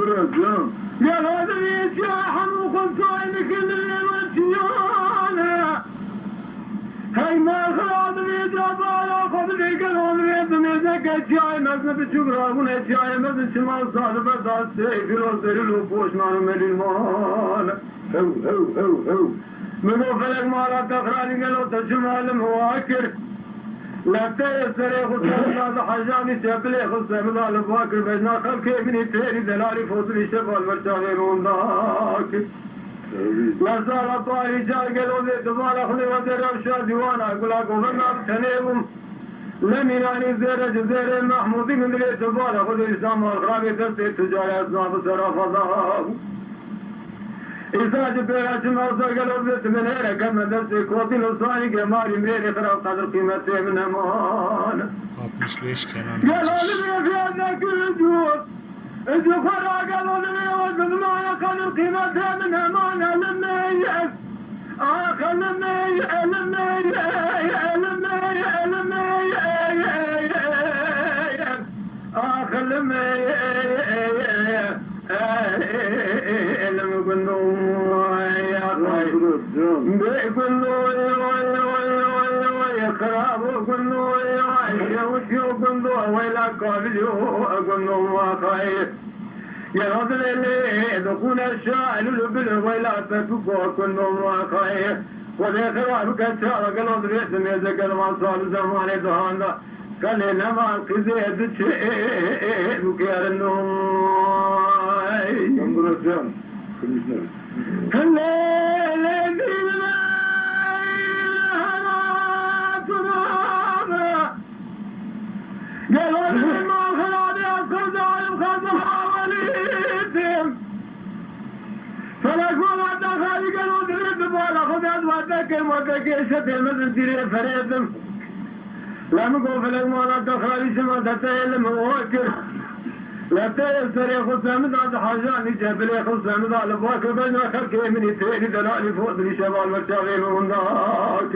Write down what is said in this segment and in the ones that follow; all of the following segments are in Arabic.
برجم يا غادري سياحا وكنت عينك الليل والتيانة هاي ما غادري جبالا خذني قلون ريد ميزك جاي مزن بشبرا جاي مزن شمال صار برداس سيف الوزر الوفوش نار من المال هو منو فلك مالا تقراني قالوا تشمال مواكر لا تيسر خصوصا هذا حجاني شبلي خصوصا من الفاكر بجنا خلقي مني تيري دلالي فوزلي شبال مرشاغي رونداك لا زال طاري جاي قالوا ذي دمال اخلي ودر ابشا ديوانا قولا قوغنا بتنيبهم لمناني زير محمودي من ذي شبال اخلي الاسلام والخراقي تبتي تجاري اصناف سرافة إذا جبرت الموضوع قالوا بيت من هنا كم درسي كوتي نصاني قماري ميري خراب قدر قيمتي من أمان 65 Kenan قالوا Aziz. لي في هذاك الجود الجفرة قالوا لي وزن ما قدر قيمتي من أمان لمي آخر لمي آخر لمي لم يقول بيقول يا خراب وقول له يا وش يقول له ويلا قابل يقول له ما خايف يا رجل اللي دخول الشاعر البل ويلا تفكوا كل ما خايف وذي خراب كتار قالوا دريت من ذكر ما صار زمان دهانا قال لما قزيد شيء وكير النوم Kandıracağım. الليل قالوا لي ما خلاني أذكر ظالم خلفها وليتم فلقوا الدخل قالوا دريد بولا خذت وذكر شتل مثل تري فريدم لم يقول فلق مولا الدخل شمدتي المواكر لا تيسر خصم ذات حاجاني جبلي خصم ذات الفاكر بين خلقي من يتيري دلالي فوضني شمال مرشاغي من ذاك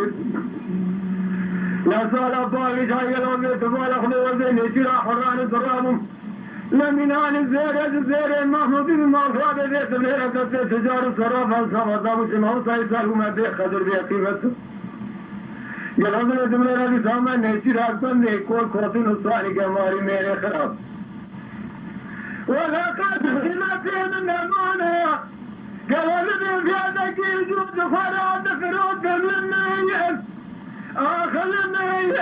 لا زال باقي جاي لو بيت بالا خلو وزيني شرا حران ضرابهم لمنان الزير محمود بن مغرب بيت بليرة تسي تجار الصرافة صفا وشمعو سايسال وما بيخ خدر بيقيمته يلعب لدمنا بساما نيشير أكبر نيكول كوتين الصالي كماري ميري خراب ولقد سمعت من المعنى قال لي في هذاك الجود فراد فرود للميت آخر للميت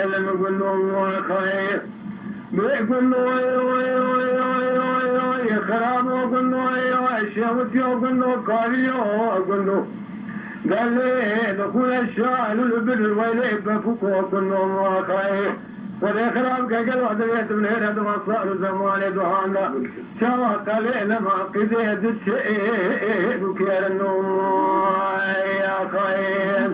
لما يقول له خير بيقول له خراب وقل له الشمس وقل له قاري وقل له قال لي دخول الشاعر البر ويلي بفوق وقل له ما خير والإخرام كقل وحديت من هنا دم صار زمان دهانا شوا قال لما قضيت الشيء وكير النوم يا خير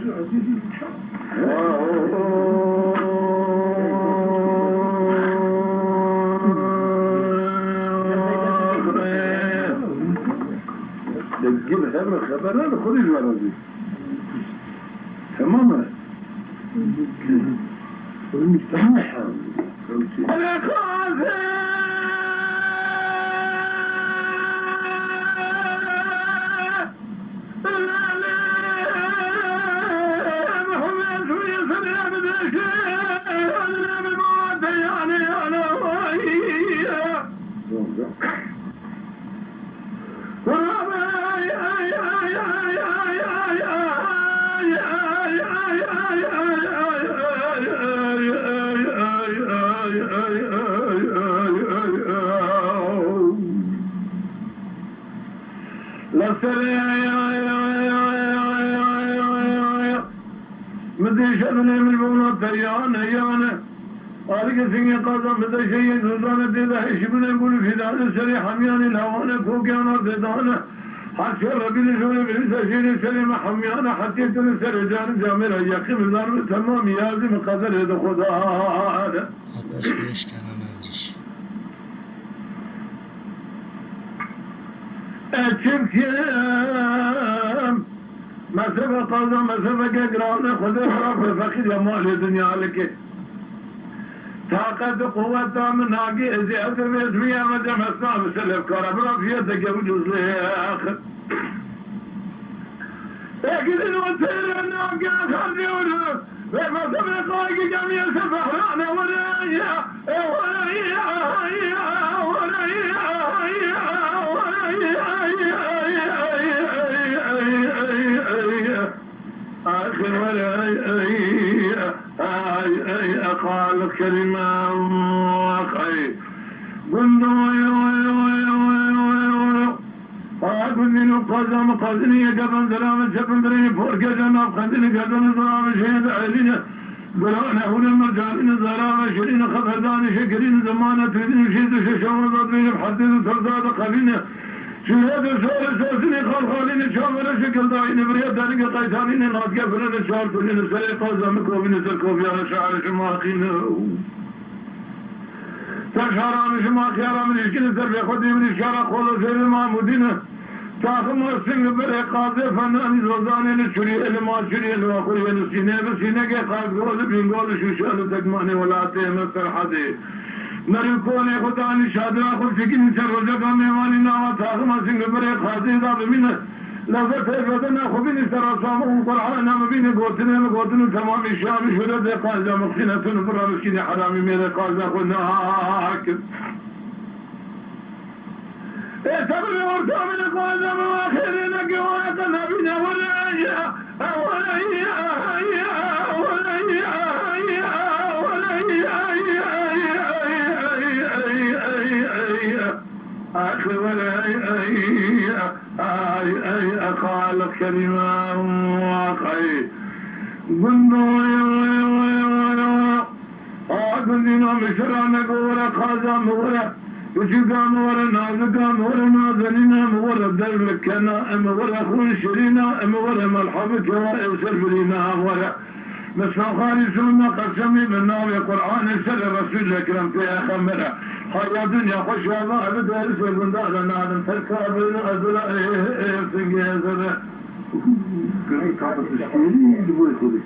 تجيب هذا الخبر هذا خذ الورقة دي تماما المجتمع أنا خاف مدري شأنني من المولى يانا أرجع سيني قاسم مدري شيء نزانة ديدا يشبنا يقول في دانا سري حمياني الهوانا فوقيانا ديدانا حتى ربي شوني بالسجين سليم حميانا حتى تنسر جان جامل يقيم الضرب تمام يازم قدر هذا خدا 65 Kenan Aziz. أتبكي مسافة قاضي مسافة قراءة خذ خراب فقير يا مال الدنيا لك طاقة قوة من هاقي زيادة بيتمية مدى مسنا بسلف كاربرا فيها تجوز لها آخر لكن الوسيلة الناقي آخر ديوله ومسافة قاقي جميع سفحرانا ورايا آخر ولا أقال كلمة وخي قلنا قدم قدني قبل سلام سبندري فورك جناب قدني قدم سلام شهد علينا برانا هنا مرجعين سلام شرين خبردان شكرين زمانة تريدين شهد ششور ضدين بحدد ترزاد قبينا شهد سور سوسني خالخالين شامل شكل داين بريد دانك قيتانين ناس قفلين الشعر تنين سري قوزم كوبين سركوبي على شعر شماخين تشعران شماخي على من يشكين سربي خدي من الشعر خولو سير المعمودين تاخم السنگ بري قاضي فناني زوزاني نشري الما شري الواقري نسيني بسيني كي قاضي بينقول شوشال تكماني ولا تيم السرحدي نريكوني خداني شادر اخر سكين سر رجاقا ميواني ناوى تاخم السنگ بري قاضي ذا بمين لذت فتنا خبيني سرسامه قرعان مبيني قوتنا تمام الشام شدد قاضي مخسنة برا مسكيني حرامي ميري قاضي خدنا هاكد تبري ورسامنا قوزم واخرين قواك نبينا ولا آخر ولا أقال كلمة واخي قلنا مشرانا قولا قازم ولا وشقام ورا نازقام ورا نازلين ورا درب كنائم ورا خون شرينا ورا ملحبة وائل سلفلينا ورا مساخاني سنة قسمي من ناوي قرآن سل رسول الأكرم فيها خمرة حيا دنيا خوش والله أبدا رسول من داخل نادم تركا بنا أدلا سنجي هزر كنت تعطي تشكيلي يجبوا يخذي